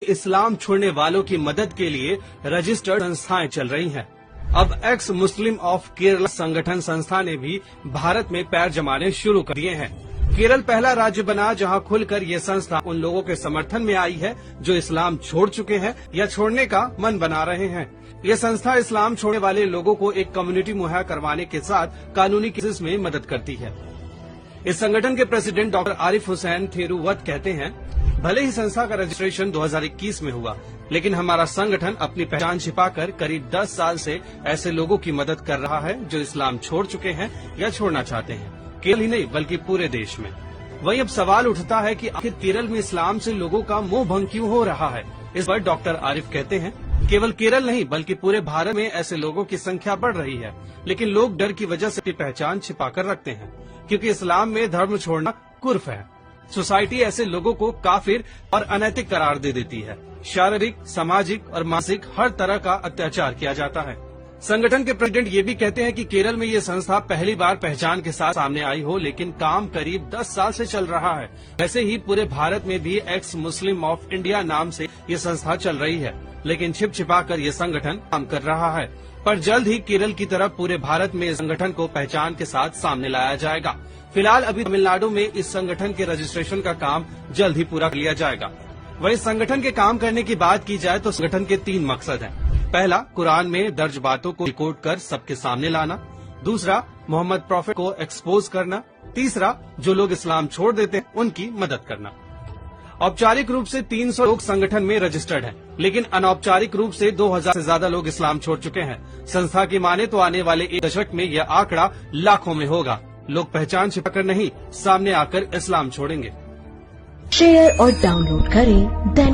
इस्लाम छोड़ने वालों की मदद के लिए रजिस्टर्ड संस्थाएं चल रही हैं। अब एक्स मुस्लिम ऑफ केरला संगठन संस्था ने भी भारत में पैर जमाने शुरू कर दिए हैं। केरल पहला राज्य बना जहां खुलकर ये संस्था उन लोगों के समर्थन में आई है जो इस्लाम छोड़ चुके हैं या छोड़ने का मन बना रहे हैं। ये संस्था इस्लाम छोड़ने वाले लोगों को एक कम्युनिटी मुहैया करवाने के साथ कानूनी केसेस में मदद करती है। इस संगठन के प्रेसिडेंट डॉक्टर आरिफ हुसैन थेरुवत कहते हैं, भले ही संस्था का रजिस्ट्रेशन 2021 में हुआ, लेकिन हमारा संगठन अपनी पहचान छिपाकर करीब 10 साल से ऐसे लोगों की मदद कर रहा है जो इस्लाम छोड़ चुके हैं या छोड़ना चाहते हैं। केरल ही नहीं बल्कि पूरे देश में। वहीं अब सवाल उठता है कि आखिर केरल में इस्लाम से लोगों का मोह भंग क्यों हो रहा है। इस पर डॉक्टर आरिफ कहते हैं, केवल केरल नहीं बल्कि पूरे भारत में ऐसे लोगों की संख्या बढ़ रही है, लेकिन लोग डर की वजह से अपनी पहचान छिपाकर रखते हैं, क्योंकि इस्लाम में धर्म छोड़ना कुर्फ है। सोसाइटी ऐसे लोगों को काफिर और अनैतिक करार दे देती है। शारीरिक, सामाजिक और मानसिक हर तरह का अत्याचार किया जाता है। संगठन के प्रेसिडेंट ये भी कहते हैं कि केरल में ये संस्था पहली बार पहचान के साथ सामने आई हो, लेकिन काम करीब 10 साल से चल रहा है। वैसे ही पूरे भारत में भी एक्स मुस्लिम ऑफ इंडिया नाम से ये संस्था चल रही है, लेकिन छिप छिपा कर ये संगठन काम कर रहा है। पर जल्द ही केरल की तरह पूरे भारत में इस संगठन को पहचान के साथ सामने लाया जाएगा। फिलहाल अभी तमिलनाडु में इस संगठन के रजिस्ट्रेशन का काम जल्द ही पूरा कर लिया जाएगा। वहीं संगठन के काम करने की बात की जाए तो संगठन के 3 मकसद हैं। पहला, कुरान में दर्ज बातों को रिकॉर्ड कर सबके सामने लाना। दूसरा, मोहम्मद प्रॉफिट को एक्सपोज करना। तीसरा, जो लोग इस्लाम छोड़ देते हैं उनकी मदद करना। औपचारिक रूप से 300 लोग संगठन में रजिस्टर्ड हैं, लेकिन अनौपचारिक रूप से 2000 से ज्यादा लोग इस्लाम छोड़ चुके हैं। संस्था की माने तो आने वाले 1 दशक में यह आंकड़ा लाखों में होगा। लोग पहचान छिपाकर नहीं, सामने आकर इस्लाम छोड़ेंगे। शेयर और डाउनलोड करें दैनिक